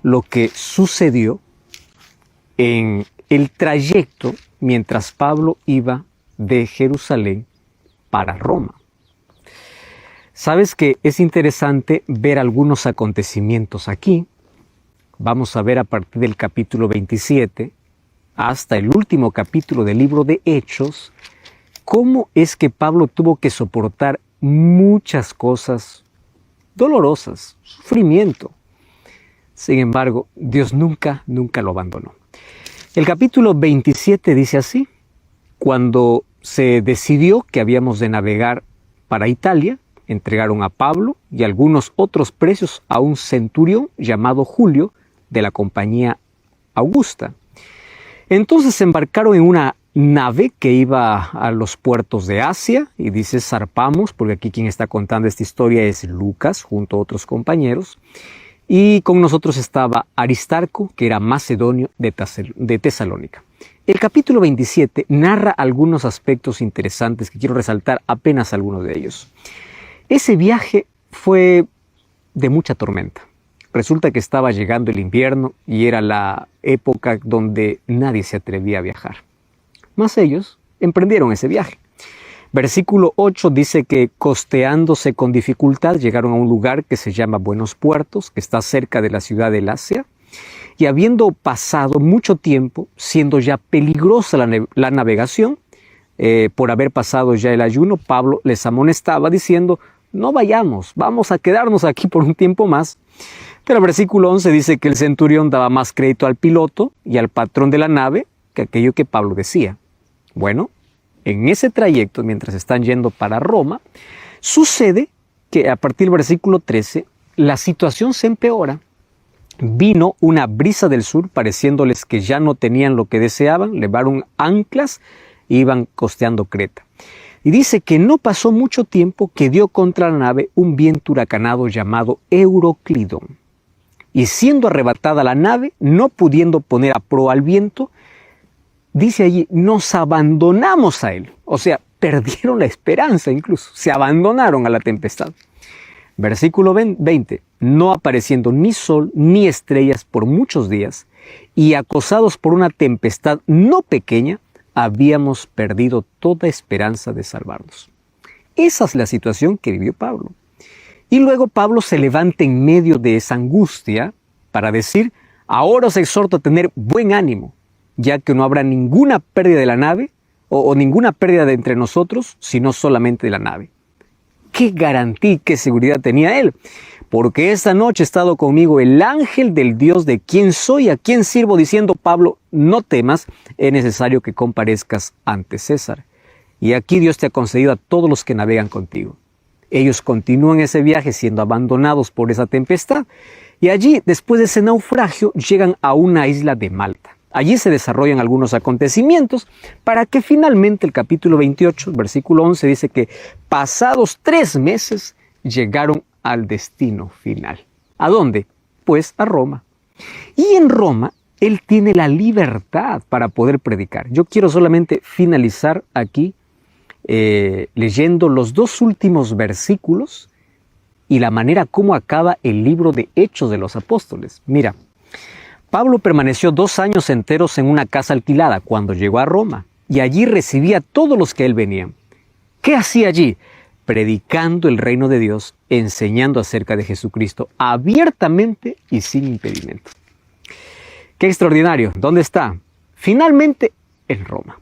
lo que sucedió en el trayecto mientras Pablo iba de Jerusalén para Roma. Sabes que es interesante ver algunos acontecimientos aquí. Vamos a ver a partir del capítulo 27 hasta el último capítulo del libro de Hechos, cómo es que Pablo tuvo que soportar muchas cosas dolorosas, sufrimiento. Sin embargo, Dios nunca lo abandonó. El capítulo 27 dice así: cuando se decidió que habíamos de navegar para Italia, entregaron a Pablo y algunos otros presos a un centurión llamado Julio de la compañía Augusta. Entonces se embarcaron en una nave que iba a los puertos de Asia, y dice zarpamos, porque aquí quien está contando esta historia es Lucas junto a otros compañeros, y con nosotros estaba Aristarco, que era macedonio de Tesalónica. El capítulo 27 narra algunos aspectos interesantes que quiero resaltar, apenas algunos de ellos. Ese viaje fue de mucha tormenta. Resulta que estaba llegando el invierno y era la época donde nadie se atrevía a viajar. Mas ellos emprendieron ese viaje. Versículo 8 dice que costeándose con dificultad llegaron a un lugar que se llama Buenos Puertos, que está cerca de la ciudad de Lasea, y habiendo pasado mucho tiempo, siendo ya peligrosa la navegación, por haber pasado ya el ayuno, Pablo les amonestaba diciendo: no vayamos, vamos a quedarnos aquí por un tiempo más. Pero el versículo 11 dice que el centurión daba más crédito al piloto y al patrón de la nave que aquello que Pablo decía. Bueno, en ese trayecto, mientras están yendo para Roma, sucede que a partir del versículo 13, la situación se empeora. Vino una brisa del sur, pareciéndoles que ya no tenían lo que deseaban, levaron anclas e iban costeando Creta. Y dice que no pasó mucho tiempo que dio contra la nave un viento huracanado llamado Euroclidón. Y siendo arrebatada la nave, no pudiendo poner a proa al viento, dice allí, nos abandonamos a él. O sea, perdieron la esperanza incluso, se abandonaron a la tempestad. Versículo 20, no apareciendo ni sol ni estrellas por muchos días, y acosados por una tempestad no pequeña, habíamos perdido toda esperanza de salvarnos. Esa es la situación que vivió Pablo. Y luego Pablo se levanta en medio de esa angustia para decir: ahora os exhorto a tener buen ánimo, ya que no habrá ninguna pérdida de la nave o ninguna pérdida de entre nosotros, sino solamente de la nave. ¿Qué garantía y qué seguridad tenía él? Porque esta noche ha estado conmigo el ángel del Dios de quien soy, a quien sirvo, diciendo: Pablo, no temas, es necesario que comparezcas ante César. Y aquí Dios te ha concedido a todos los que navegan contigo. Ellos continúan ese viaje siendo abandonados por esa tempestad. Y allí, después de ese naufragio, llegan a una isla de Malta. Allí se desarrollan algunos acontecimientos para que finalmente el capítulo 28, versículo 11, dice que pasados 3 meses llegaron al destino final. ¿A dónde? Pues a Roma. Y en Roma él tiene la libertad para poder predicar. Yo quiero solamente finalizar aquí leyendo los 2 últimos versículos y la manera como acaba el libro de Hechos de los Apóstoles. Mira, Pablo permaneció 2 años enteros en una casa alquilada cuando llegó a Roma, y allí recibía a todos los que él venían. ¿Qué hacía allí? Predicando el reino de Dios, enseñando acerca de Jesucristo abiertamente y sin impedimento. ¡Qué extraordinario! ¿Dónde está? Finalmente en Roma.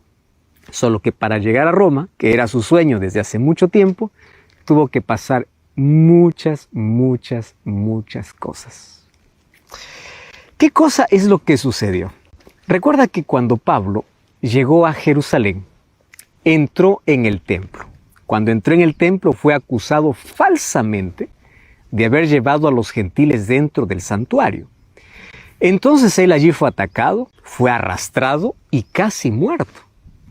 Solo que para llegar a Roma, que era su sueño desde hace mucho tiempo, tuvo que pasar muchas cosas. ¿Qué cosa es lo que sucedió? Recuerda que cuando Pablo llegó a Jerusalén, entró en el templo. Cuando entró en el templo fue acusado falsamente de haber llevado a los gentiles dentro del santuario. Entonces él allí fue atacado, fue arrastrado y casi muerto.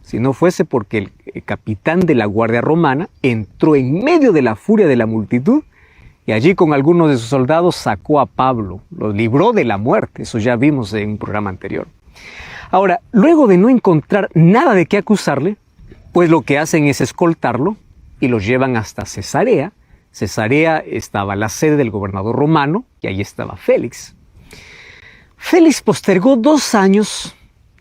Si no fuese porque el capitán de la guardia romana entró en medio de la furia de la multitud y allí con algunos de sus soldados sacó a Pablo, lo libró de la muerte. Eso ya vimos en un programa anterior. Ahora, luego de no encontrar nada de qué acusarle, pues lo que hacen es escoltarlo y lo llevan hasta Cesarea. Cesarea estaba la sede del gobernador romano y ahí estaba Félix. Félix postergó 2 años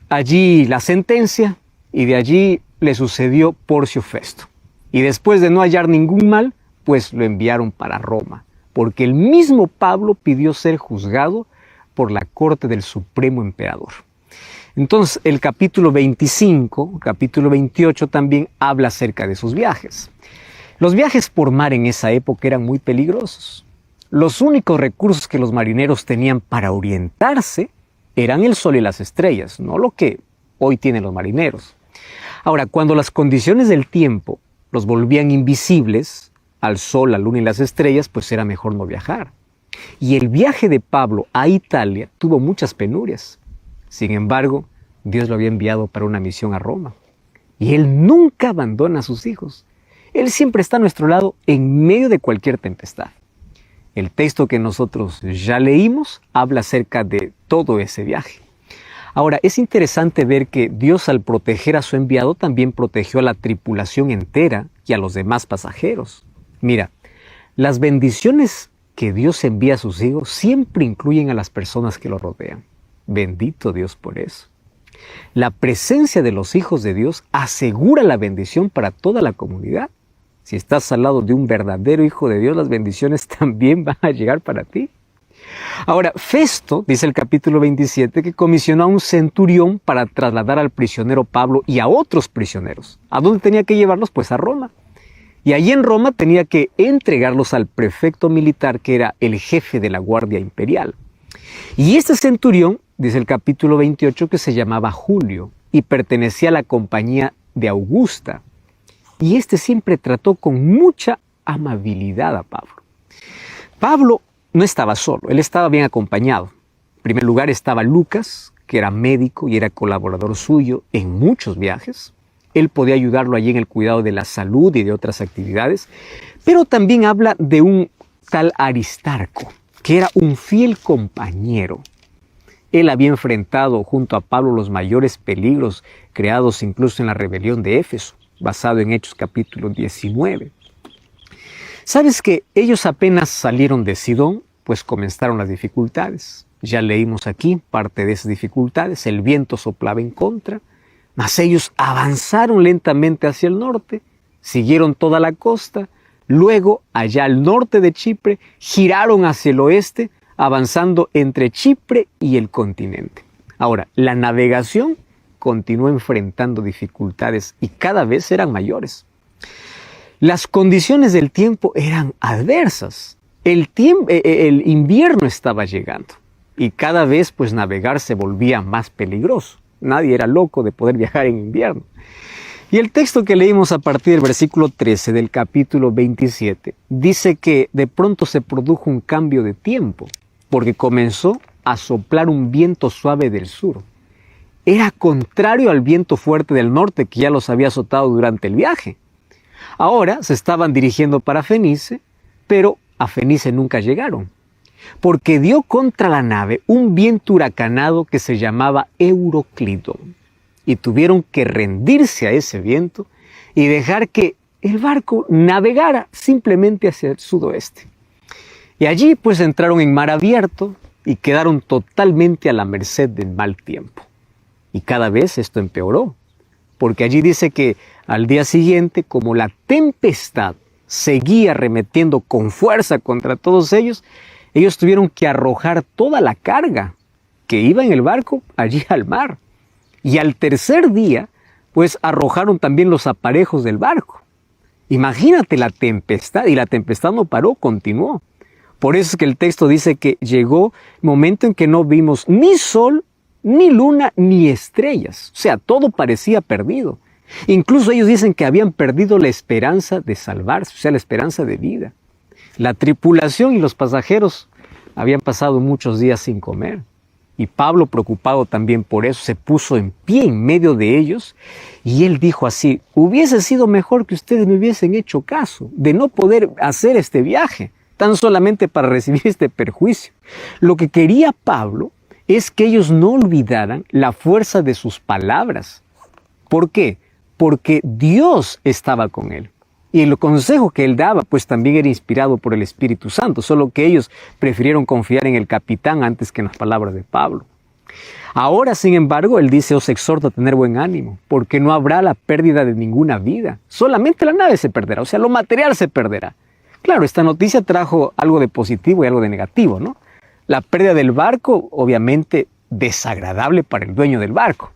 allí la sentencia y de allí le sucedió Porcio Festo. Y después de no hallar ningún mal, pues lo enviaron para Roma, porque el mismo Pablo pidió ser juzgado por la corte del Supremo Emperador. Entonces, el capítulo 25, capítulo 28 también habla acerca de sus viajes. Los viajes por mar en esa época eran muy peligrosos. Los únicos recursos que los marineros tenían para orientarse eran el sol y las estrellas, no lo que hoy tienen los marineros. Ahora, cuando las condiciones del tiempo los volvían invisibles al sol, la luna y las estrellas, pues era mejor no viajar. Y el viaje de Pablo a Italia tuvo muchas penurias. Sin embargo, Dios lo había enviado para una misión a Roma. Y Él nunca abandona a sus hijos. Él siempre está a nuestro lado en medio de cualquier tempestad. El texto que nosotros ya leímos habla acerca de todo ese viaje. Ahora, es interesante ver que Dios, al proteger a su enviado, también protegió a la tripulación entera y a los demás pasajeros. Mira, las bendiciones que Dios envía a sus hijos siempre incluyen a las personas que lo rodean. Bendito Dios por eso. La presencia de los hijos de Dios asegura la bendición para toda la comunidad. Si estás al lado de un verdadero hijo de Dios, las bendiciones también van a llegar para ti. Ahora, Festo, dice el capítulo 27, que comisionó a un centurión para trasladar al prisionero Pablo y a otros prisioneros. ¿A dónde tenía que llevarlos? Pues a Roma. Y allí en Roma tenía que entregarlos al prefecto militar, que era el jefe de la Guardia Imperial. Y este centurión, dice el capítulo 28, que se llamaba Julio y pertenecía a la compañía de Augusta. Y este siempre trató con mucha amabilidad a Pablo. Pablo no estaba solo, él estaba bien acompañado. En primer lugar estaba Lucas, que era médico y era colaborador suyo en muchos viajes. Él podía ayudarlo allí en el cuidado de la salud y de otras actividades. Pero también habla de un tal Aristarco, que era un fiel compañero. Él había enfrentado junto a Pablo los mayores peligros creados incluso en la rebelión de Éfeso, basado en Hechos capítulo 19. ¿Sabes que ellos apenas salieron de Sidón? Pues comenzaron las dificultades. Ya leímos aquí parte de esas dificultades. El viento soplaba en contra, mas ellos avanzaron lentamente hacia el norte, siguieron toda la costa, luego allá al norte de Chipre, giraron hacia el oeste, avanzando entre Chipre y el continente. Ahora, la navegación continuó enfrentando dificultades y cada vez eran mayores. Las condiciones del tiempo eran adversas. El invierno estaba llegando y cada vez pues navegar se volvía más peligroso. Nadie era loco de poder viajar en invierno. Y el texto que leímos a partir del versículo 13 del capítulo 27 dice que de pronto se produjo un cambio de tiempo porque comenzó a soplar un viento suave del sur. Era contrario al viento fuerte del norte que ya los había azotado durante el viaje. Ahora se estaban dirigiendo para Fenice, pero a Fenice nunca llegaron, porque dio contra la nave un viento huracanado que se llamaba Euroclidón, y tuvieron que rendirse a ese viento y dejar que el barco navegara simplemente hacia el sudoeste. Y allí pues entraron en mar abierto y quedaron totalmente a la merced del mal tiempo. Y cada vez esto empeoró, porque allí dice que al día siguiente, como la tempestad seguía arremetiendo con fuerza contra todos ellos tuvieron que arrojar toda la carga que iba en el barco allí al mar. Y al tercer día, pues arrojaron también los aparejos del barco. Imagínate la tempestad, y la tempestad no paró, continuó. Por eso es que el texto dice que llegó momento en que no vimos ni sol, ni luna, ni estrellas. O sea, todo parecía perdido. Incluso ellos dicen que habían perdido la esperanza de salvarse, o sea, la esperanza de vida. La tripulación y los pasajeros habían pasado muchos días sin comer. Y Pablo, preocupado también por eso, se puso en pie en medio de ellos y él dijo así: hubiese sido mejor que ustedes me hubiesen hecho caso de no poder hacer este viaje, tan solamente para recibir este perjuicio. Lo que quería Pablo es que ellos no olvidaran la fuerza de sus palabras. ¿Por qué? Porque Dios estaba con él. Y el consejo que él daba, pues también era inspirado por el Espíritu Santo, solo que ellos prefirieron confiar en el capitán antes que en las palabras de Pablo. Ahora, sin embargo, él dice, os exhorto a tener buen ánimo, porque no habrá la pérdida de ninguna vida. Solamente la nave se perderá, o sea, lo material se perderá. Claro, esta noticia trajo algo de positivo y algo de negativo, ¿no? La pérdida del barco, obviamente, desagradable para el dueño del barco.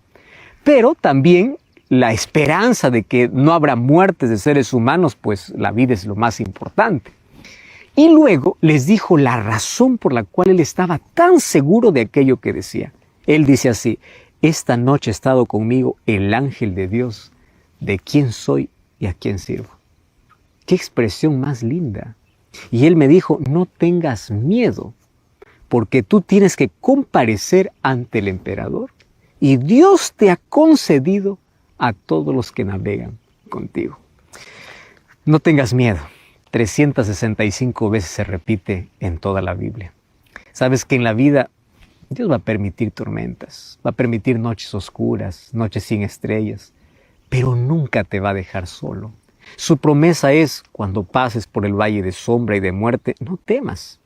Pero también la esperanza de que no habrá muertes de seres humanos, pues la vida es lo más importante. Y luego les dijo la razón por la cual él estaba tan seguro de aquello que decía. Él dice así, esta noche ha estado conmigo el ángel de Dios, de quién soy y a quién sirvo. ¡Qué expresión más linda! Y él me dijo, no tengas miedo, porque tú tienes que comparecer ante el emperador y Dios te ha concedido a todos los que navegan contigo. No tengas miedo. 365 veces se repite en toda la Biblia. Sabes que en la vida Dios va a permitir tormentas, va a permitir noches oscuras, noches sin estrellas, pero nunca te va a dejar solo. Su promesa es, cuando pases por el valle de sombra y de muerte, no temas,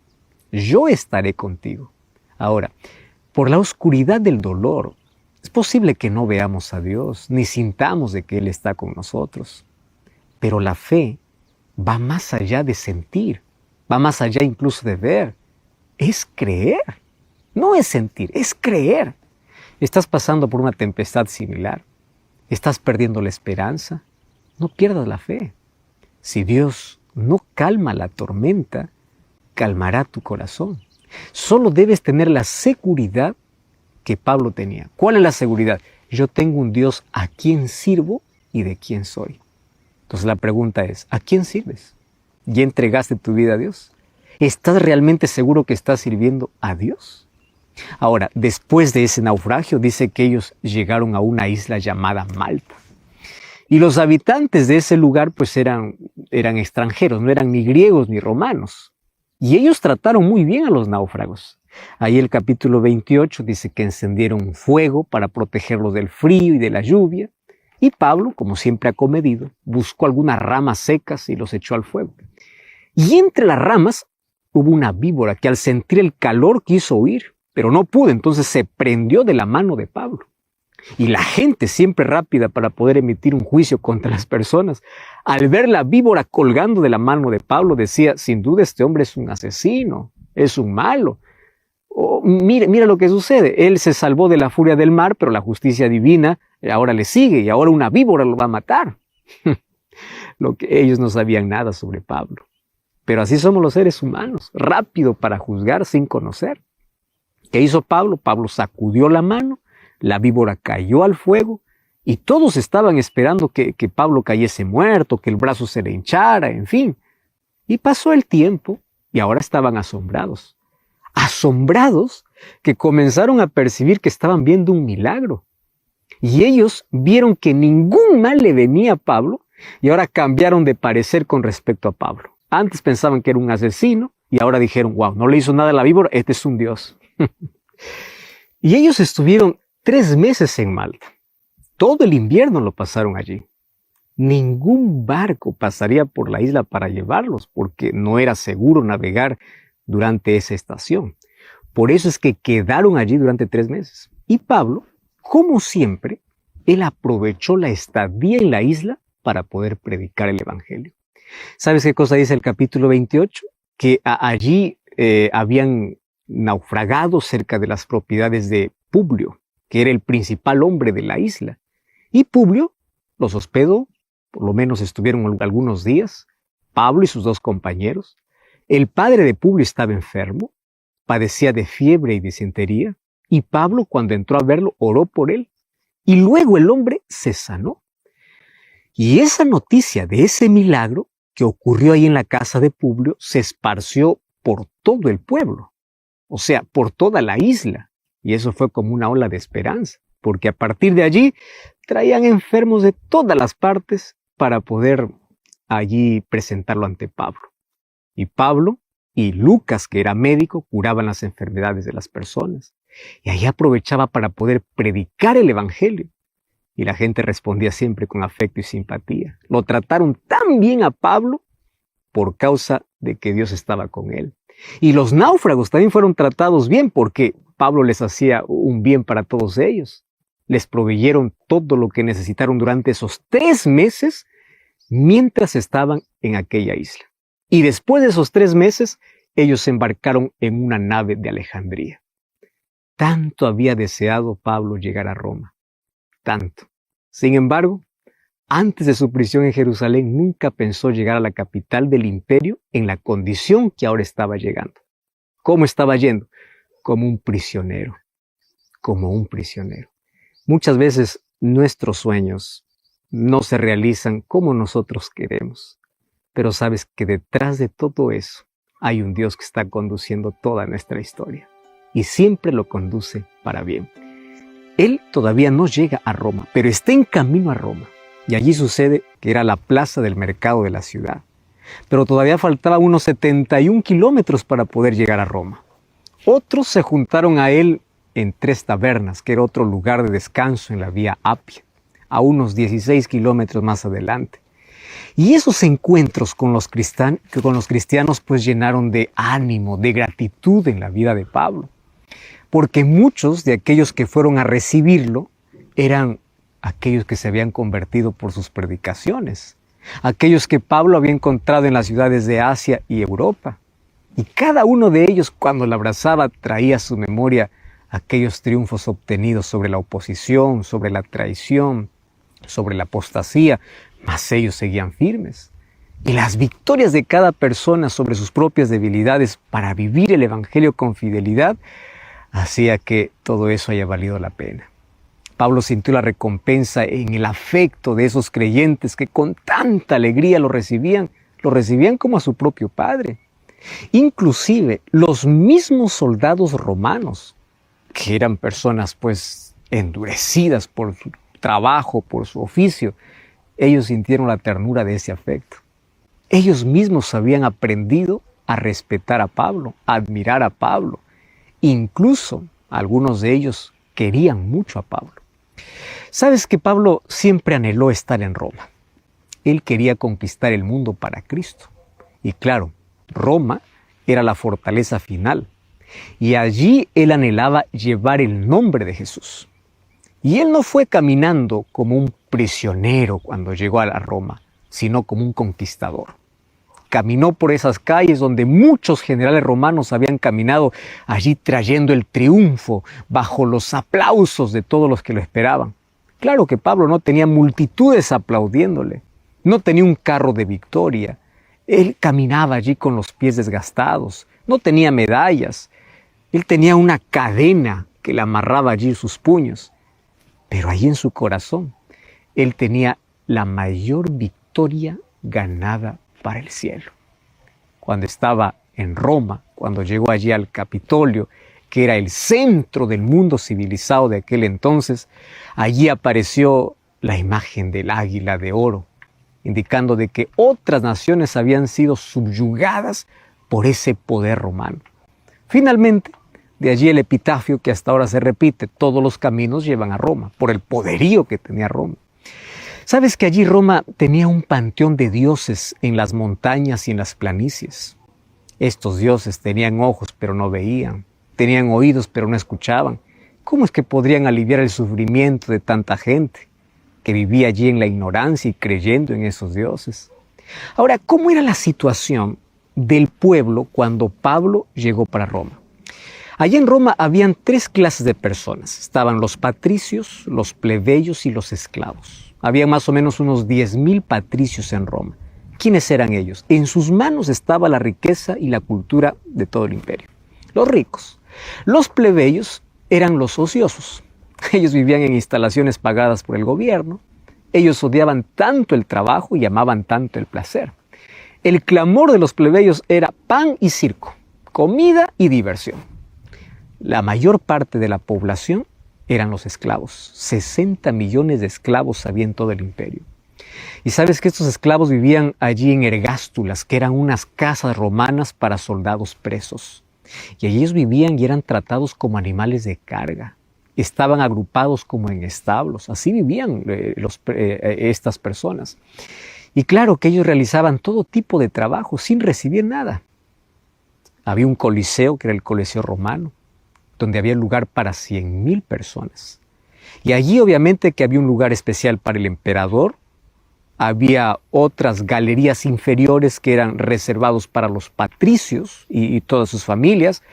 yo estaré contigo. Ahora, por la oscuridad del dolor, es posible que no veamos a Dios, ni sintamos de que Él está con nosotros. Pero la fe va más allá de sentir, va más allá incluso de ver. Es creer, no es sentir, es creer. Estás pasando por una tempestad similar, estás perdiendo la esperanza, no pierdas la fe. Si Dios no calma la tormenta, calmará tu corazón. Solo debes tener la seguridad que Pablo tenía. ¿Cuál es la seguridad? Yo tengo un Dios a quien sirvo y de quién soy. Entonces la pregunta es, ¿a quién sirves? ¿Ya entregaste tu vida a Dios? ¿Estás realmente seguro que estás sirviendo a Dios? Ahora, después de ese naufragio, dice que ellos llegaron a una isla llamada Malta. Y los habitantes de ese lugar pues eran extranjeros, no eran ni griegos ni romanos. Y ellos trataron muy bien a los náufragos. Ahí el capítulo 28 dice que encendieron un fuego para protegerlos del frío y de la lluvia. Y Pablo, como siempre acomedido, buscó algunas ramas secas y los echó al fuego. Y entre las ramas hubo una víbora que al sentir el calor quiso huir, pero no pudo, entonces se prendió de la mano de Pablo. Y la gente, siempre rápida para poder emitir un juicio contra las personas, al ver la víbora colgando de la mano de Pablo, decía, sin duda este hombre es un asesino, es un malo. Oh, mira lo que sucede, él se salvó de la furia del mar, pero la justicia divina ahora le sigue y ahora una víbora lo va a matar. Lo que ellos no sabían nada sobre Pablo. Pero así somos los seres humanos, rápido para juzgar sin conocer. ¿Qué hizo Pablo? Pablo sacudió la mano, la víbora cayó al fuego y todos estaban esperando que Pablo cayese muerto, que el brazo se le hinchara, en fin. Y pasó el tiempo y ahora estaban asombrados. Asombrados que comenzaron a percibir que estaban viendo un milagro. Y ellos vieron que ningún mal le venía a Pablo y ahora cambiaron de parecer con respecto a Pablo. Antes pensaban que era un asesino y ahora dijeron, wow, no le hizo nada a la víbora, este es un Dios. Y ellos estuvieron 3 meses en Malta. Todo el invierno lo pasaron allí. Ningún barco pasaría por la isla para llevarlos porque no era seguro navegar durante esa estación. Por eso es que quedaron allí durante 3 meses. Y Pablo, como siempre, él aprovechó la estadía en la isla para poder predicar el evangelio. ¿Sabes qué cosa dice el capítulo 28? Que allí habían naufragado cerca de las propiedades de Publio, que era el principal hombre de la isla. Y Publio los hospedó, por lo menos estuvieron algunos días, Pablo y sus 2 compañeros. El padre de Publio estaba enfermo, padecía de fiebre y disentería, y Pablo, cuando entró a verlo, oró por él. Y luego el hombre se sanó. Y esa noticia de ese milagro que ocurrió ahí en la casa de Publio se esparció por todo el pueblo, o sea, por toda la isla. Y eso fue como una ola de esperanza, porque a partir de allí traían enfermos de todas las partes para poder allí presentarlo ante Pablo. Y Pablo y Lucas, que era médico, curaban las enfermedades de las personas. Y ahí aprovechaba para poder predicar el evangelio. y la gente respondía siempre con afecto y simpatía. Lo trataron tan bien a Pablo por causa de que Dios estaba con él. Y los náufragos también fueron tratados bien porque Pablo les hacía un bien para todos ellos. Les proveyeron todo lo que necesitaron durante esos 3 meses mientras estaban en aquella isla. Y después de esos 3 meses, ellos se embarcaron en una nave de Alejandría. Tanto había deseado Pablo llegar a Roma. Tanto. Sin embargo, antes de su prisión en Jerusalén, nunca pensó llegar a la capital del imperio en la condición que ahora estaba llegando. ¿Cómo estaba yendo? Como un prisionero. Como un prisionero. Muchas veces nuestros sueños no se realizan como nosotros queremos. Pero sabes que detrás de todo eso hay un Dios que está conduciendo toda nuestra historia. Y siempre lo conduce para bien. Él todavía no llega a Roma, pero está en camino a Roma. Y allí sucede que era la plaza del mercado de la ciudad. Pero todavía faltaban unos 71 kilómetros para poder llegar a Roma. Otros se juntaron a él en 3 tabernas, que era otro lugar de descanso en la vía Apia, a unos 16 kilómetros más adelante. Y esos encuentros con los cristianos pues llenaron de ánimo, de gratitud en la vida de Pablo. Porque muchos de aquellos que fueron a recibirlo eran aquellos que se habían convertido por sus predicaciones, aquellos que Pablo había encontrado en las ciudades de Asia y Europa. Y cada uno de ellos, cuando la abrazaba, traía a su memoria aquellos triunfos obtenidos sobre la oposición, sobre la traición, sobre la apostasía, mas ellos seguían firmes. Y las victorias de cada persona sobre sus propias debilidades para vivir el Evangelio con fidelidad hacía que todo eso haya valido la pena. Pablo sintió la recompensa en el afecto de esos creyentes que con tanta alegría lo recibían como a su propio padre. Inclusive los mismos soldados romanos, que eran personas pues endurecidas por su trabajo, por su oficio, ellos sintieron la ternura de ese afecto. Ellos mismos habían aprendido a respetar a Pablo, a admirar a Pablo. Incluso algunos de ellos querían mucho a Pablo. Sabes que Pablo siempre anheló estar en Roma. Él quería conquistar el mundo para Cristo. Y claro, Roma era la fortaleza final. Y allí él anhelaba llevar el nombre de Jesús. Y él no fue caminando como un prisionero cuando llegó a Roma, sino como un conquistador. Caminó por esas calles donde muchos generales romanos habían caminado, allí trayendo el triunfo bajo los aplausos de todos los que lo esperaban. Claro que Pablo no tenía multitudes aplaudiéndole, no tenía un carro de victoria. Él caminaba allí con los pies desgastados, no tenía medallas. Él tenía una cadena que le amarraba allí sus puños. Pero allí en su corazón, él tenía la mayor victoria ganada para el cielo. Cuando estaba en Roma, cuando llegó allí al Capitolio, que era el centro del mundo civilizado de aquel entonces, allí apareció la imagen del águila de oro, indicando de que otras naciones habían sido subyugadas por ese poder romano. Finalmente, de allí el epitafio que hasta ahora se repite: todos los caminos llevan a Roma, por el poderío que tenía Roma. ¿Sabes que allí Roma tenía un panteón de dioses en las montañas y en las planicies? Estos dioses tenían ojos pero no veían, tenían oídos pero no escuchaban. ¿Cómo es que podrían aliviar el sufrimiento de tanta gente que vivía allí en la ignorancia y creyendo en esos dioses? Ahora, ¿cómo era la situación del pueblo cuando Pablo llegó para Roma? Allí en Roma habían 3 clases de personas. Estaban los patricios, los plebeyos y los esclavos. Había más o menos unos 10,000 patricios en Roma. ¿Quiénes eran ellos? En sus manos estaba la riqueza y la cultura de todo el imperio. Los ricos. Los plebeyos eran los ociosos. Ellos vivían en instalaciones pagadas por el gobierno. Ellos odiaban tanto el trabajo y amaban tanto el placer. El clamor de los plebeyos era pan y circo, comida y diversión. La mayor parte de la población eran los esclavos. 60 millones de esclavos había en todo el imperio. Y sabes que estos esclavos vivían allí en ergástulas, que eran unas casas romanas para soldados presos. Y allí ellos vivían y eran tratados como animales de carga. estaban agrupados como en establos. Así vivían estas personas. Y claro que ellos realizaban todo tipo de trabajo sin recibir nada. Había un coliseo, que era el Coliseo Romano, donde había lugar para 100,000 personas. Y allí obviamente que había un lugar especial para el emperador. Había otras galerías inferiores que eran reservados para los patricios y todas sus familias.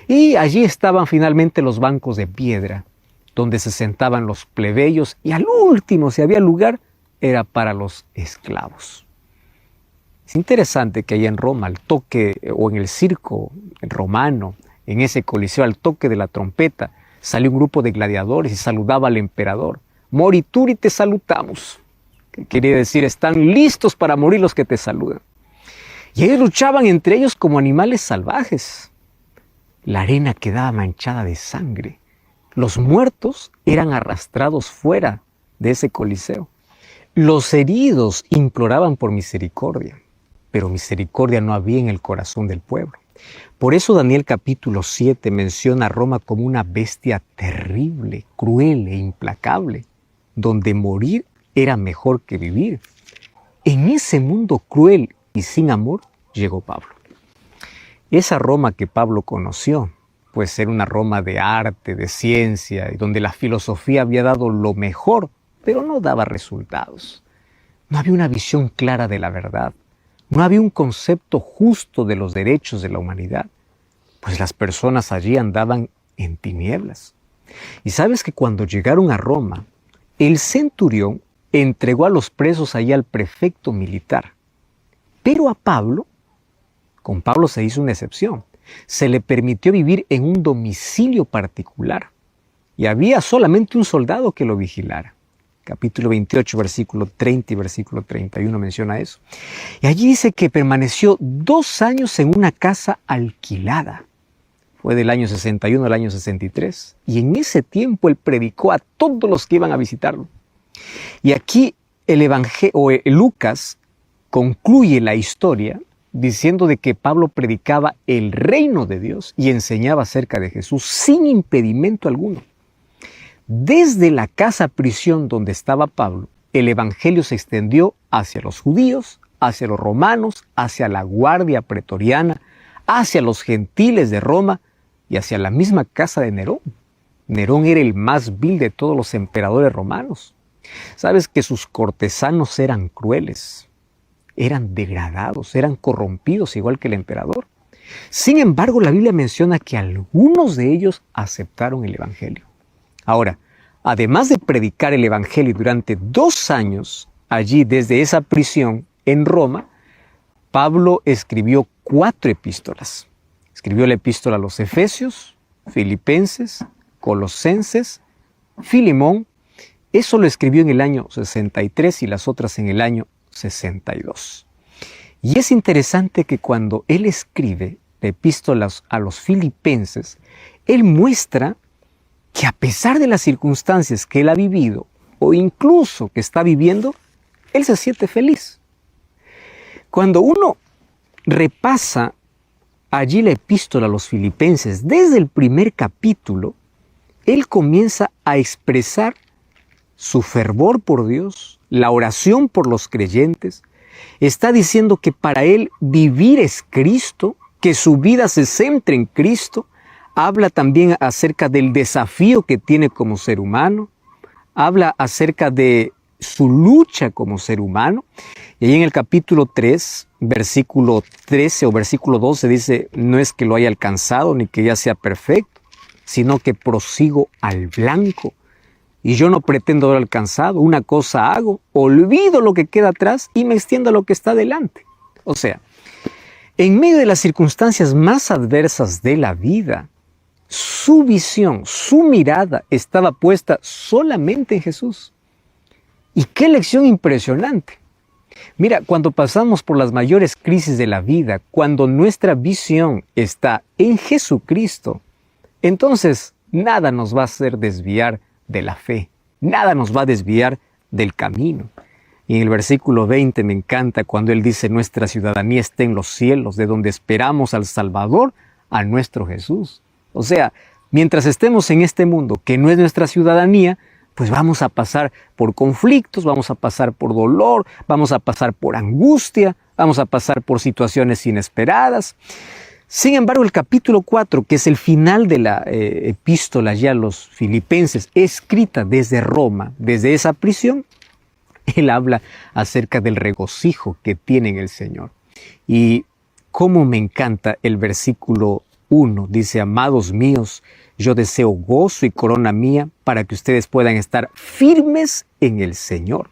Y allí estaban finalmente los bancos de piedra, donde se sentaban los plebeyos. Y al último, si había lugar, era para los esclavos. Es interesante que allá en Roma, al toque, o en el circo romano, en ese coliseo, al toque de la trompeta, salió un grupo de gladiadores y saludaba al emperador. Morituri te salutamos. Que quería decir, están listos para morir los que te saludan. Y ellos luchaban entre ellos como animales salvajes. La arena quedaba manchada de sangre. Los muertos eran arrastrados fuera de ese coliseo. Los heridos imploraban por misericordia, pero misericordia no había en el corazón del pueblo. Por eso Daniel capítulo 7 menciona a Roma como una bestia terrible, cruel e implacable, donde morir era mejor que vivir. En ese mundo cruel y sin amor llegó Pablo. Esa Roma que Pablo conoció, pues era una Roma de arte, de ciencia, y donde la filosofía había dado lo mejor, pero no daba resultados. No había una visión clara de la verdad. No había un concepto justo de los derechos de la humanidad, pues las personas allí andaban en tinieblas. Y sabes que cuando llegaron a Roma, el centurión entregó a los presos allí al prefecto militar. Pero a Pablo, con Pablo se hizo una excepción. Se le permitió vivir en un domicilio particular. Y había solamente un soldado que lo vigilara. Capítulo 28, versículo 30 y versículo 31 menciona eso. Y allí dice que permaneció 2 años en una casa alquilada. Fue del año 61 al año 63. Y en ese tiempo él predicó a todos los que iban a visitarlo. Y aquí Lucas concluye la historia diciendo de que Pablo predicaba el reino de Dios y enseñaba acerca de Jesús sin impedimento alguno. Desde la casa prisión donde estaba Pablo, el evangelio se extendió hacia los judíos, hacia los romanos, hacia la guardia pretoriana, hacia los gentiles de Roma y hacia la misma casa de Nerón. Nerón era el más vil de todos los emperadores romanos. Sabes que sus cortesanos eran crueles, eran degradados, eran corrompidos igual que el emperador. Sin embargo, la Biblia menciona que algunos de ellos aceptaron el evangelio. Ahora, además de predicar el evangelio durante 2 años allí desde esa prisión en Roma, Pablo escribió 4 epístolas. Escribió la epístola a los Efesios, Filipenses, Colosenses, Filemón. Eso lo escribió en el año 63 y las otras en el año 62. Y es interesante que cuando él escribe epístolas a los filipenses, él muestra que a pesar de las circunstancias que él ha vivido o incluso que está viviendo, él se siente feliz. Cuando uno repasa allí la epístola a los filipenses, desde el primer capítulo, él comienza a expresar su fervor por Dios, la oración por los creyentes. Está diciendo que para él vivir es Cristo, que su vida se centra en Cristo. Habla también acerca del desafío que tiene como ser humano. Habla acerca de su lucha como ser humano. Y ahí en el capítulo 3, versículo 13 o versículo 12 dice, no es que lo haya alcanzado ni que ya sea perfecto, sino que prosigo al blanco. Y yo no pretendo haber alcanzado, una cosa hago, olvido lo que queda atrás y me extiendo a lo que está delante. O sea, en medio de las circunstancias más adversas de la vida, su visión, su mirada estaba puesta solamente en Jesús. Y qué lección impresionante. Mira, cuando pasamos por las mayores crisis de la vida, cuando nuestra visión está en Jesucristo, entonces nada nos va a hacer desviar de la fe. Nada nos va a desviar del camino. Y en el versículo 20 me encanta cuando él dice, nuestra ciudadanía está en los cielos, de donde esperamos al Salvador, a nuestro Jesús. O sea, Mientras estemos en este mundo, que no es nuestra ciudadanía, pues vamos a pasar por conflictos, vamos a pasar por dolor, vamos a pasar por angustia, vamos a pasar por situaciones inesperadas. Sin embargo, el capítulo 4, que es el final de la epístola ya a los filipenses, escrita desde Roma, desde esa prisión, él habla acerca del regocijo que tiene en el Señor. Y cómo me encanta el versículo 1, dice: amados míos, yo deseo gozo y corona mía para que ustedes puedan estar firmes en el Señor.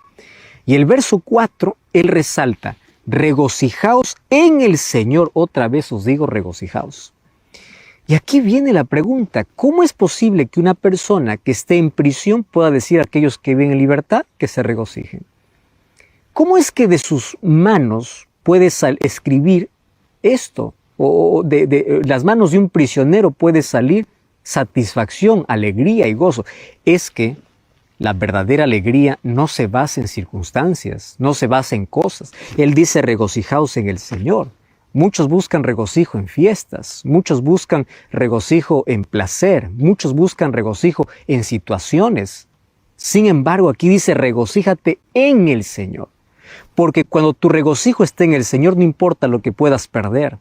Y el verso 4, él resalta: regocijaos en el Señor. Otra vez os digo, regocijaos. Y aquí viene la pregunta: ¿cómo es posible que una persona que esté en prisión pueda decir a aquellos que viven en libertad que se regocijen? ¿Cómo es que de sus manos puede escribir esto? O de las manos de un prisionero puede salir satisfacción, alegría y gozo. Es que la verdadera alegría no se basa en circunstancias, no se basa en cosas. Él dice: regocijaos en el Señor. Muchos buscan regocijo en fiestas, muchos buscan regocijo en placer, muchos buscan regocijo en situaciones. Sin embargo, aquí dice: regocíjate en el Señor. Porque cuando tu regocijo esté en el Señor, no importa lo que puedas perder.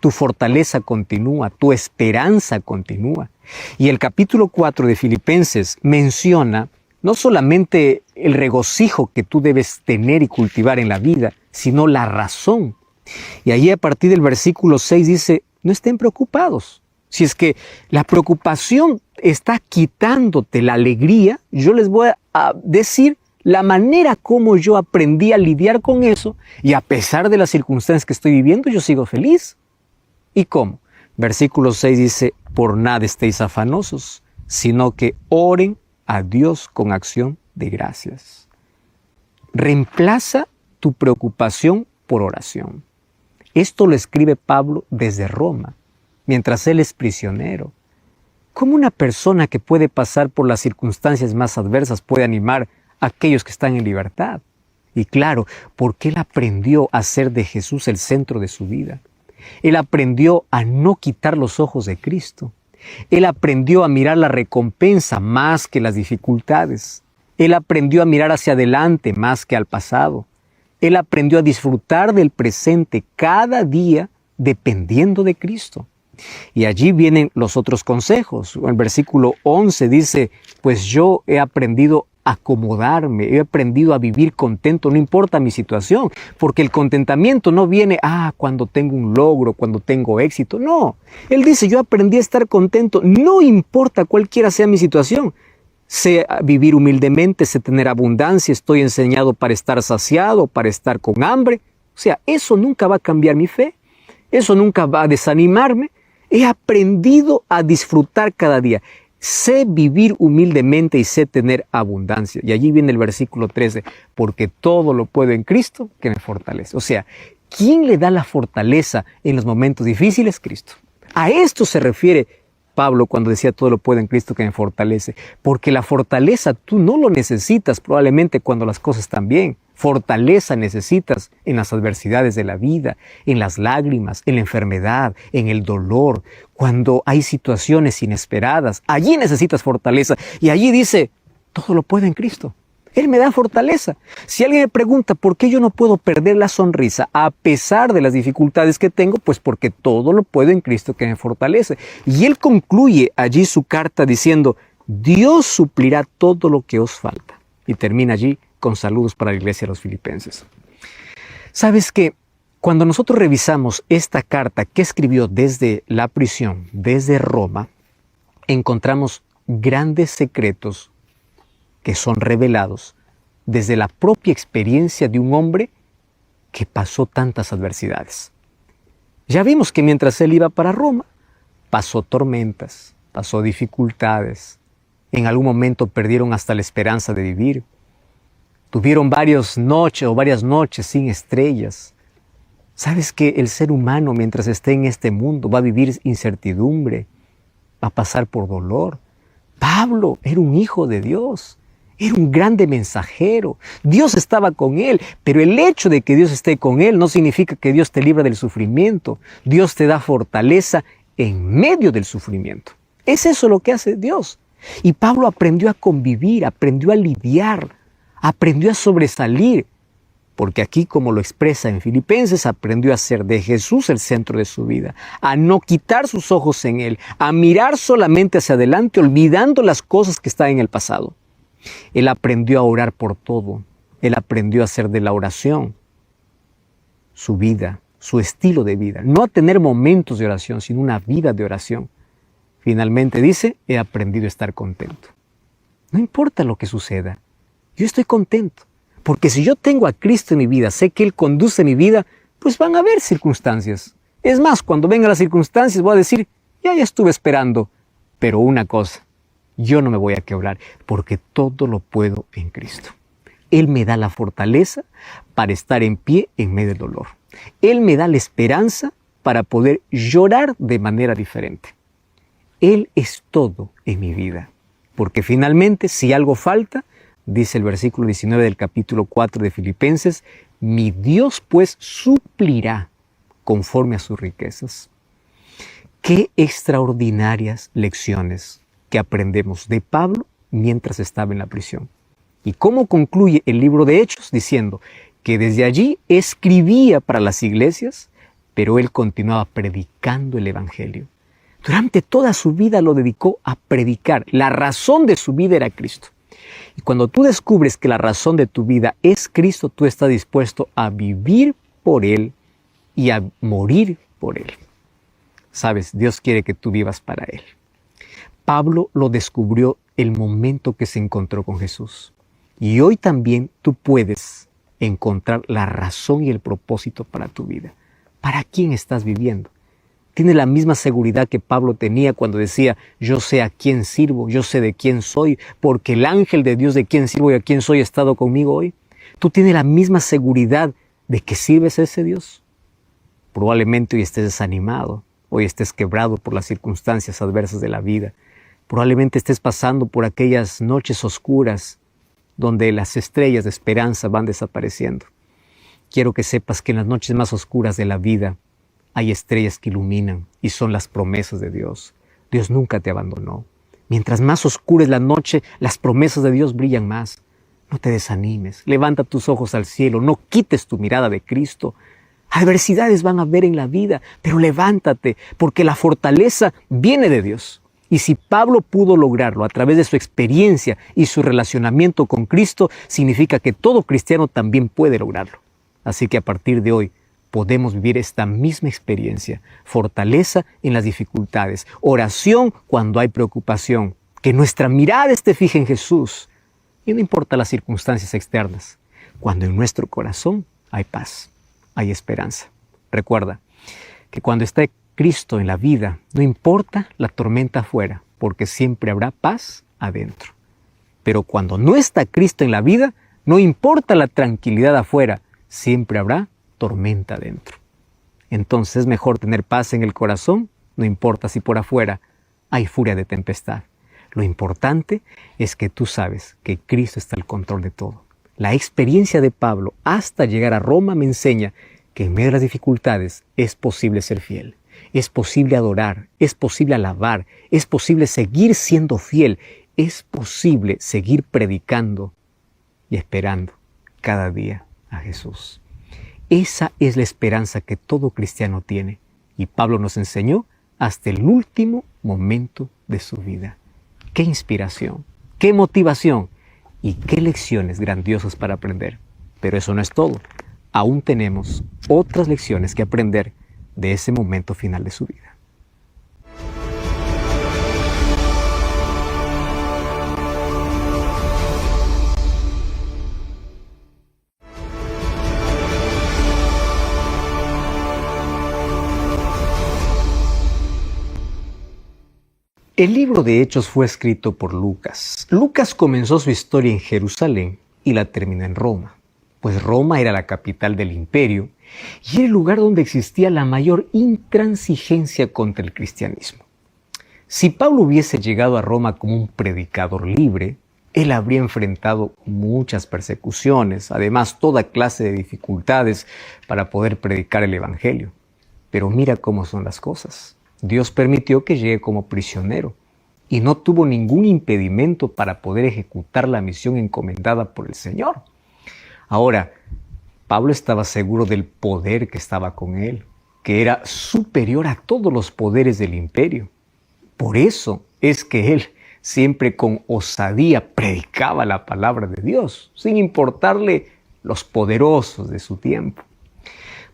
Tu fortaleza continúa, tu esperanza continúa. Y el capítulo 4 de Filipenses menciona no solamente el regocijo que tú debes tener y cultivar en la vida, sino la razón. Y allí a partir del versículo 6 dice: no estén preocupados. Si es que la preocupación está quitándote la alegría, yo les voy a decir la manera como yo aprendí a lidiar con eso, y a pesar de las circunstancias que estoy viviendo, yo sigo feliz. ¿Y cómo? Versículo 6 dice: por nada estéis afanosos, sino que oren a Dios con acción de gracias. Reemplaza tu preocupación por oración. Esto lo escribe Pablo desde Roma, mientras él es prisionero. ¿Cómo una persona que puede pasar por las circunstancias más adversas puede animar a aquellos que están en libertad? Y claro, porque él aprendió a hacer de Jesús el centro de su vida. Él aprendió a no quitar los ojos de Cristo. Él aprendió a mirar la recompensa más que las dificultades. Él aprendió a mirar hacia adelante más que al pasado. Él aprendió a disfrutar del presente cada día dependiendo de Cristo. Y allí vienen los otros consejos. El versículo 11 dice: pues yo he aprendido a acomodarme, he aprendido a vivir contento, no importa mi situación, porque el contentamiento no viene cuando tengo un logro, cuando tengo éxito. No, él dice: yo aprendí a estar contento, no importa cualquiera sea mi situación. Sé vivir humildemente, sé tener abundancia, estoy enseñado para estar saciado, para estar con hambre. O sea, eso nunca va a cambiar mi fe, eso nunca va a desanimarme. He aprendido a disfrutar cada día. Sé vivir humildemente y sé tener abundancia. Y allí viene el versículo 13, porque todo lo puedo en Cristo que me fortalece. O sea, ¿quién le da la fortaleza en los momentos difíciles? Cristo. A esto se refiere Pablo cuando decía: todo lo puedo en Cristo que me fortalece. Porque la fortaleza tú no lo necesitas probablemente cuando las cosas están bien. Fortaleza necesitas en las adversidades de la vida, en las lágrimas, en la enfermedad, en el dolor, cuando hay situaciones inesperadas. Allí necesitas fortaleza. Y allí dice: todo lo puedo en Cristo. Él me da fortaleza. Si alguien me pregunta por qué yo no puedo perder la sonrisa a pesar de las dificultades que tengo, pues porque todo lo puedo en Cristo que me fortalece. Y él concluye allí su carta diciendo: Dios suplirá todo lo que os falta. Y termina allí con saludos para la iglesia de los filipenses. ¿Sabes qué? Cuando nosotros revisamos esta carta que escribió desde la prisión, desde Roma, encontramos grandes secretos que son revelados desde la propia experiencia de un hombre que pasó tantas adversidades. Ya vimos que mientras él iba para Roma, pasó tormentas, pasó dificultades, en algún momento perdieron hasta la esperanza de vivir, tuvieron varias noches sin estrellas. ¿Sabes que el ser humano mientras esté en este mundo va a vivir incertidumbre, va a pasar por dolor? Pablo era un hijo de Dios. Era un grande mensajero. Dios estaba con él, pero el hecho de que Dios esté con él no significa que Dios te libra del sufrimiento. Dios te da fortaleza en medio del sufrimiento. Es eso lo que hace Dios. Y Pablo aprendió a convivir, aprendió a lidiar, aprendió a sobresalir. Porque aquí, como lo expresa en Filipenses, aprendió a hacer de Jesús el centro de su vida, a no quitar sus ojos en Él, a mirar solamente hacia adelante, olvidando las cosas que están en el pasado. Él aprendió a orar por todo. Él aprendió a hacer de la oración su vida, su estilo de vida. No a tener momentos de oración, sino una vida de oración. Finalmente dice, he aprendido a estar contento. No importa lo que suceda, yo estoy contento. Porque si yo tengo a Cristo en mi vida, sé que Él conduce mi vida, pues van a haber circunstancias. Es más, cuando vengan las circunstancias voy a decir, ya estuve esperando. Pero una cosa, yo no me voy a quebrar, porque todo lo puedo en Cristo. Él me da la fortaleza para estar en pie en medio del dolor. Él me da la esperanza para poder llorar de manera diferente. Él es todo en mi vida. Porque finalmente, si algo falta, dice el versículo 19 del capítulo 4 de Filipenses, mi Dios pues suplirá conforme a sus riquezas. Qué extraordinarias lecciones que aprendemos de Pablo mientras estaba en la prisión. Y cómo concluye el libro de Hechos diciendo que desde allí escribía para las iglesias, pero él continuaba predicando el Evangelio. Durante toda su vida lo dedicó a predicar. La razón de su vida era Cristo. Y cuando tú descubres que la razón de tu vida es Cristo, tú estás dispuesto a vivir por Él y a morir por Él. Sabes, Dios quiere que tú vivas para Él. Pablo lo descubrió el momento que se encontró con Jesús. Y hoy también tú puedes encontrar la razón y el propósito para tu vida. ¿Para quién estás viviendo? Tiene la misma seguridad que Pablo tenía cuando decía, yo sé a quién sirvo, yo sé de quién soy, porque el ángel de Dios de quién sirvo y a quién soy ha estado conmigo hoy. Tú tienes la misma seguridad de que sirves a ese Dios. Probablemente hoy estés desanimado, hoy estés quebrado por las circunstancias adversas de la vida. Probablemente estés pasando por aquellas noches oscuras donde las estrellas de esperanza van desapareciendo. Quiero que sepas que en las noches más oscuras de la vida hay estrellas que iluminan y son las promesas de Dios. Dios nunca te abandonó. Mientras más oscura es la noche, las promesas de Dios brillan más. No te desanimes, levanta tus ojos al cielo, no quites tu mirada de Cristo. Adversidades van a haber en la vida, pero levántate, porque la fortaleza viene de Dios. Y si Pablo pudo lograrlo a través de su experiencia y su relacionamiento con Cristo, significa que todo cristiano también puede lograrlo. Así que a partir de hoy, podemos vivir esta misma experiencia, fortaleza en las dificultades, oración cuando hay preocupación, que nuestra mirada esté fija en Jesús y no importa las circunstancias externas, cuando en nuestro corazón hay paz, hay esperanza. Recuerda que cuando está Cristo en la vida, no importa la tormenta afuera, porque siempre habrá paz adentro. Pero cuando no está Cristo en la vida, no importa la tranquilidad afuera, siempre habrá tormenta adentro. Entonces es mejor tener paz en el corazón, no importa si por afuera hay furia de tempestad. Lo importante es que tú sabes que Cristo está al control de todo. La experiencia de Pablo hasta llegar a Roma me enseña que en medio de las dificultades es posible ser fiel, es posible adorar, es posible alabar, es posible seguir siendo fiel, es posible seguir predicando y esperando cada día a Jesús. Esa es la esperanza que todo cristiano tiene y Pablo nos enseñó hasta el último momento de su vida. ¡Qué inspiración! ¡Qué motivación! Y qué lecciones grandiosas para aprender. Pero eso no es todo. Aún tenemos otras lecciones que aprender de ese momento final de su vida. El libro de Hechos fue escrito por Lucas. Lucas comenzó su historia en Jerusalén y la terminó en Roma, pues Roma era la capital del imperio y era el lugar donde existía la mayor intransigencia contra el cristianismo. Si Pablo hubiese llegado a Roma como un predicador libre, él habría enfrentado muchas persecuciones, además toda clase de dificultades para poder predicar el evangelio. Pero mira cómo son las cosas. Dios permitió que llegue como prisionero y no tuvo ningún impedimento para poder ejecutar la misión encomendada por el Señor. Ahora, Pablo estaba seguro del poder que estaba con él, que era superior a todos los poderes del imperio. Por eso es que él siempre con osadía predicaba la palabra de Dios, sin importarle los poderosos de su tiempo.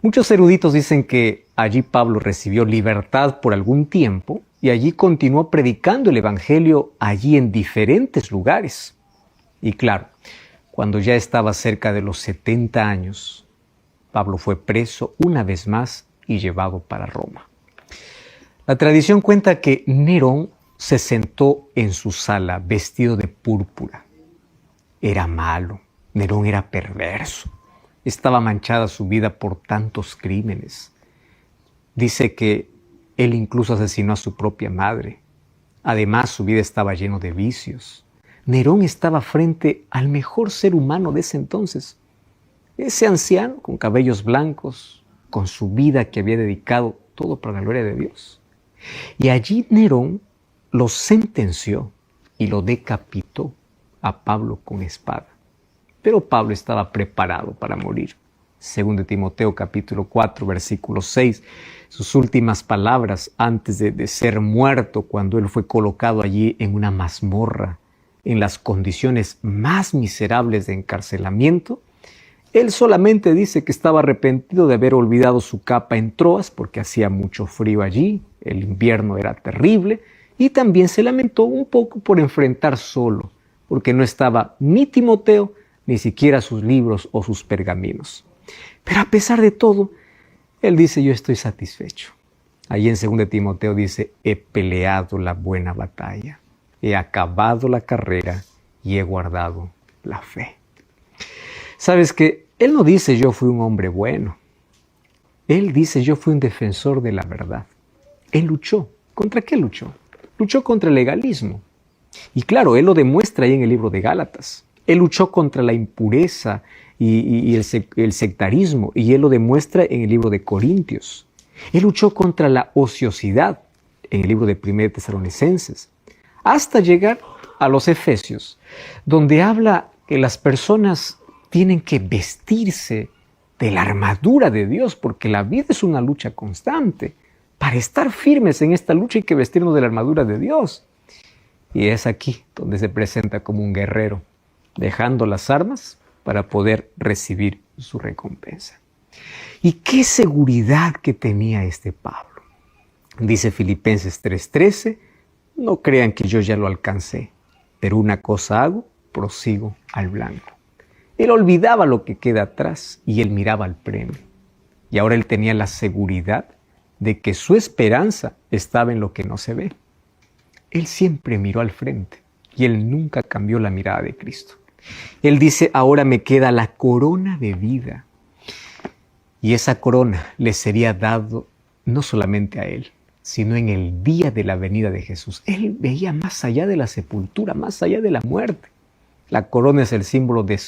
Muchos eruditos dicen que allí Pablo recibió libertad por algún tiempo y allí continuó predicando el evangelio allí en diferentes lugares. Y claro, cuando ya estaba cerca de los 70 años, Pablo fue preso una vez más y llevado para Roma. La tradición cuenta que Nerón se sentó en su sala vestido de púrpura. Era malo, Nerón era perverso, estaba manchada su vida por tantos crímenes. Dice que él incluso asesinó a su propia madre. Además, su vida estaba llena de vicios. Nerón estaba frente al mejor ser humano de ese entonces. Ese anciano con cabellos blancos, con su vida que había dedicado todo para la gloria de Dios. Y allí Nerón lo sentenció y lo decapitó a Pablo con espada. Pero Pablo estaba preparado para morir. Según de Timoteo capítulo 4, versículo 6, sus últimas palabras antes de ser muerto, cuando él fue colocado allí en una mazmorra, en las condiciones más miserables de encarcelamiento, él solamente dice que estaba arrepentido de haber olvidado su capa en Troas porque hacía mucho frío allí, el invierno era terrible, y también se lamentó un poco por enfrentar solo, porque no estaba ni Timoteo, ni siquiera sus libros o sus pergaminos. Pero a pesar de todo, él dice, yo estoy satisfecho. Allí en 2 Timoteo dice, he peleado la buena batalla, he acabado la carrera y he guardado la fe. ¿Sabes qué? Él no dice, yo fui un hombre bueno. Él dice, yo fui un defensor de la verdad. Él luchó. ¿Contra qué luchó? Luchó contra el legalismo. Y claro, él lo demuestra ahí en el libro de Gálatas. Él luchó contra la impureza y el sectarismo, y él lo demuestra en el libro de Corintios. Él luchó contra la ociosidad en el libro de 1 Tesalonicenses, hasta llegar a los Efesios, donde habla que las personas tienen que vestirse de la armadura de Dios, porque la vida es una lucha constante. Para estar firmes en esta lucha hay que vestirnos de la armadura de Dios. Y es aquí donde se presenta como un guerrero, dejando las armas para poder recibir su recompensa. Y qué seguridad que tenía este Pablo. Dice Filipenses 3:13, no crean que yo ya lo alcancé, pero una cosa hago, prosigo al blanco. Él olvidaba lo que queda atrás y él miraba al premio. Y ahora él tenía la seguridad de que su esperanza estaba en lo que no se ve. Él siempre miró al frente y él nunca cambió la mirada de Cristo. Él dice, ahora me queda la corona de vida. Y esa corona le sería dado no solamente a él, sino en el día de la venida de Jesús. Él veía más allá de la sepultura, más allá de la muerte. La corona es el símbolo de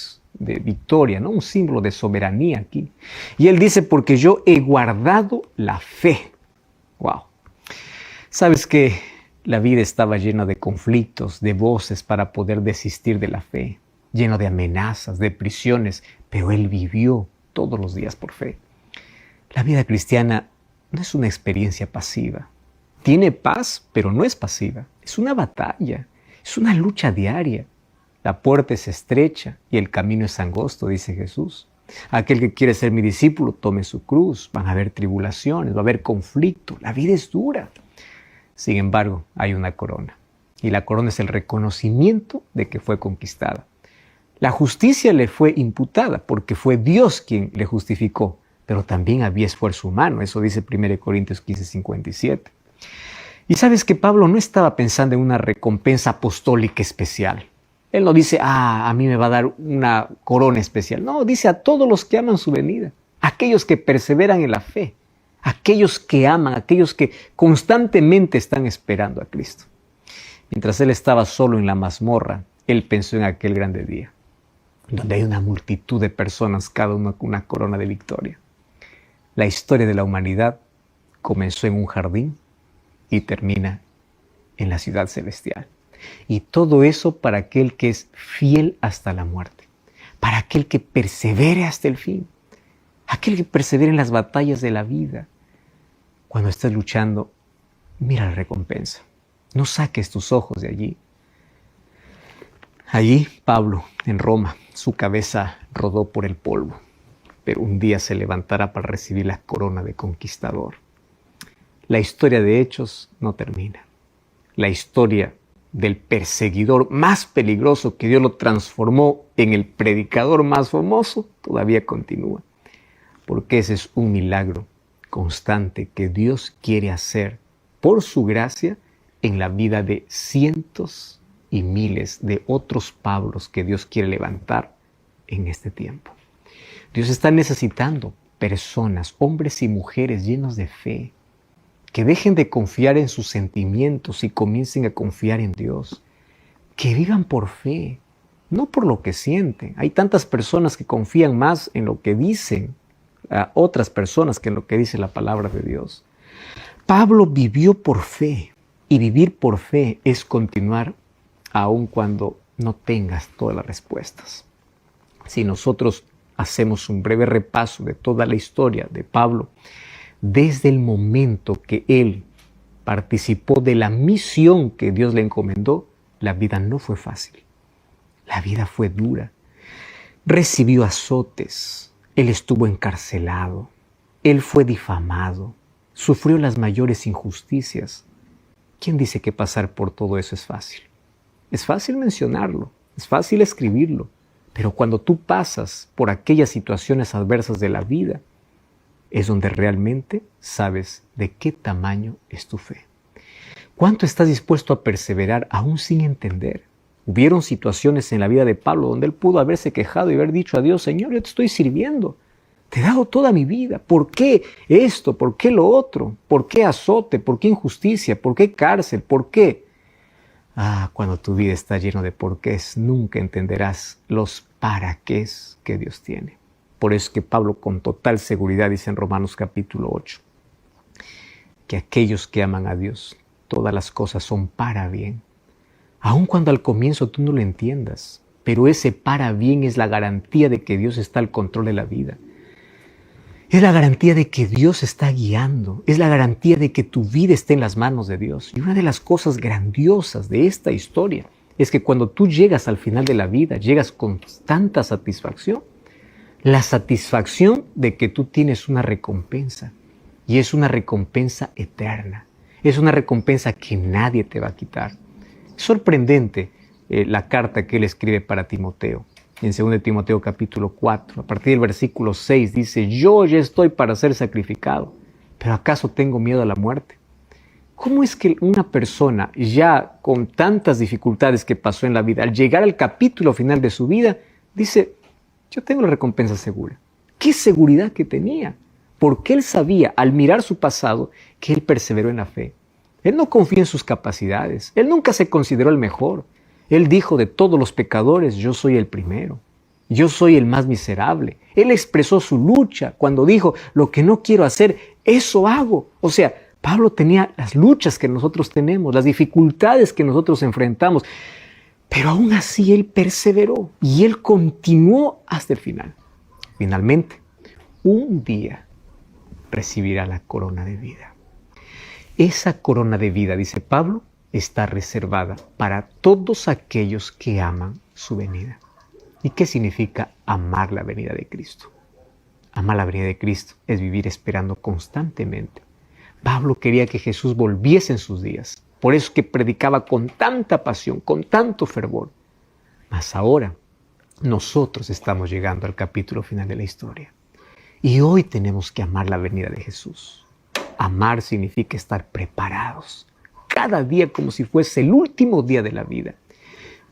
victoria, ¿no? Un símbolo de soberanía aquí. Y él dice, porque yo he guardado la fe. ¡Wow! ¿Sabes qué? La vida estaba llena de conflictos, de voces para poder desistir de la fe, lleno de amenazas, de prisiones, pero él vivió todos los días por fe. La vida cristiana no es una experiencia pasiva. Tiene paz, pero no es pasiva. Es una batalla, es una lucha diaria. La puerta es estrecha y el camino es angosto, dice Jesús. Aquel que quiere ser mi discípulo, tome su cruz. Van a haber tribulaciones, va a haber conflicto. La vida es dura. Sin embargo, hay una corona. Y la corona es el reconocimiento de que fue conquistada. La justicia le fue imputada porque fue Dios quien le justificó. Pero también había esfuerzo humano. Eso dice 1 Corintios 15:57. Y sabes que Pablo no estaba pensando en una recompensa apostólica especial. Él no dice, a mí me va a dar una corona especial. No, dice a todos los que aman su venida. Aquellos que perseveran en la fe. Aquellos que aman, aquellos que constantemente están esperando a Cristo. Mientras él estaba solo en la mazmorra, él pensó en aquel grande día, donde hay una multitud de personas, cada una con una corona de victoria. La historia de la humanidad comenzó en un jardín y termina en la ciudad celestial. Y todo eso para aquel que es fiel hasta la muerte, para aquel que persevere hasta el fin, aquel que persevere en las batallas de la vida. Cuando estés luchando, mira la recompensa. No saques tus ojos de allí. Allí, Pablo, en Roma, su cabeza rodó por el polvo, pero un día se levantará para recibir la corona de conquistador. La historia de Hechos no termina. La historia del perseguidor más peligroso que Dios lo transformó en el predicador más famoso todavía continúa. Porque ese es un milagro constante que Dios quiere hacer por su gracia en la vida de cientos y miles de otros Pablos que Dios quiere levantar en este tiempo. Dios está necesitando personas, hombres y mujeres llenos de fe, que dejen de confiar en sus sentimientos y comiencen a confiar en Dios, que vivan por fe, no por lo que sienten. Hay tantas personas que confían más en lo que dicen a otras personas que en lo que dice la palabra de Dios. Pablo vivió por fe, y vivir por fe es continuar aun cuando no tengas todas las respuestas. Si nosotros hacemos un breve repaso de toda la historia de Pablo, desde el momento que él participó de la misión que Dios le encomendó, la vida no fue fácil. La vida fue dura. Recibió azotes. Él estuvo encarcelado. Él fue difamado. Sufrió las mayores injusticias. ¿Quién dice que pasar por todo eso es fácil? Es fácil mencionarlo, es fácil escribirlo, pero cuando tú pasas por aquellas situaciones adversas de la vida, es donde realmente sabes de qué tamaño es tu fe. ¿Cuánto estás dispuesto a perseverar aún sin entender? Hubieron situaciones en la vida de Pablo donde él pudo haberse quejado y haber dicho a Dios: Señor, yo te estoy sirviendo, te he dado toda mi vida. ¿Por qué esto? ¿Por qué lo otro? ¿Por qué azote? ¿Por qué injusticia? ¿Por qué cárcel? ¿Por qué? Cuando tu vida está llena de porqués, nunca entenderás los para qué que Dios tiene. Por eso es que Pablo con total seguridad dice en Romanos capítulo 8, que aquellos que aman a Dios, todas las cosas son para bien. Aun cuando al comienzo tú no lo entiendas, pero ese para bien es la garantía de que Dios está al control de la vida. Es la garantía de que Dios está guiando. Es la garantía de que tu vida esté en las manos de Dios. Y una de las cosas grandiosas de esta historia es que cuando tú llegas al final de la vida, llegas con tanta satisfacción. La satisfacción de que tú tienes una recompensa. Y es una recompensa eterna. Es una recompensa que nadie te va a quitar. Es sorprendente la carta que él escribe para Timoteo. En 2 Timoteo capítulo 4, a partir del versículo 6, dice: yo ya estoy para ser sacrificado, pero ¿acaso tengo miedo a la muerte? ¿Cómo es que una persona ya con tantas dificultades que pasó en la vida, al llegar al capítulo final de su vida, dice: yo tengo la recompensa segura? ¿Qué seguridad que tenía? Porque él sabía, al mirar su pasado, que él perseveró en la fe. Él no confía en sus capacidades. Él nunca se consideró el mejor. Él dijo: de todos los pecadores, yo soy el primero. Yo soy el más miserable. Él expresó su lucha cuando dijo: lo que no quiero hacer, eso hago. O sea, Pablo tenía las luchas que nosotros tenemos, las dificultades que nosotros enfrentamos. Pero aún así él perseveró y él continuó hasta el final. Finalmente, un día recibirá la corona de vida. Esa corona de vida, dice Pablo, está reservada para todos aquellos que aman su venida. ¿Y qué significa amar la venida de Cristo? Amar la venida de Cristo es vivir esperando constantemente. Pablo quería que Jesús volviese en sus días. Por eso que predicaba con tanta pasión, con tanto fervor. Mas ahora nosotros estamos llegando al capítulo final de la historia. Y hoy tenemos que amar la venida de Jesús. Amar significa estar preparados. Cada día como si fuese el último día de la vida.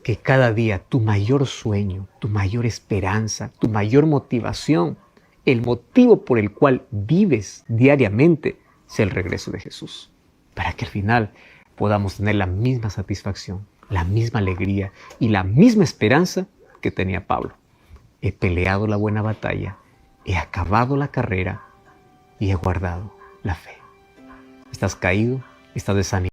Que cada día tu mayor sueño, tu mayor esperanza, tu mayor motivación, el motivo por el cual vives diariamente, sea el regreso de Jesús. Para que al final podamos tener la misma satisfacción, la misma alegría y la misma esperanza que tenía Pablo. He peleado la buena batalla, he acabado la carrera y he guardado la fe. ¿Estás caído? ¿Estás desanimado?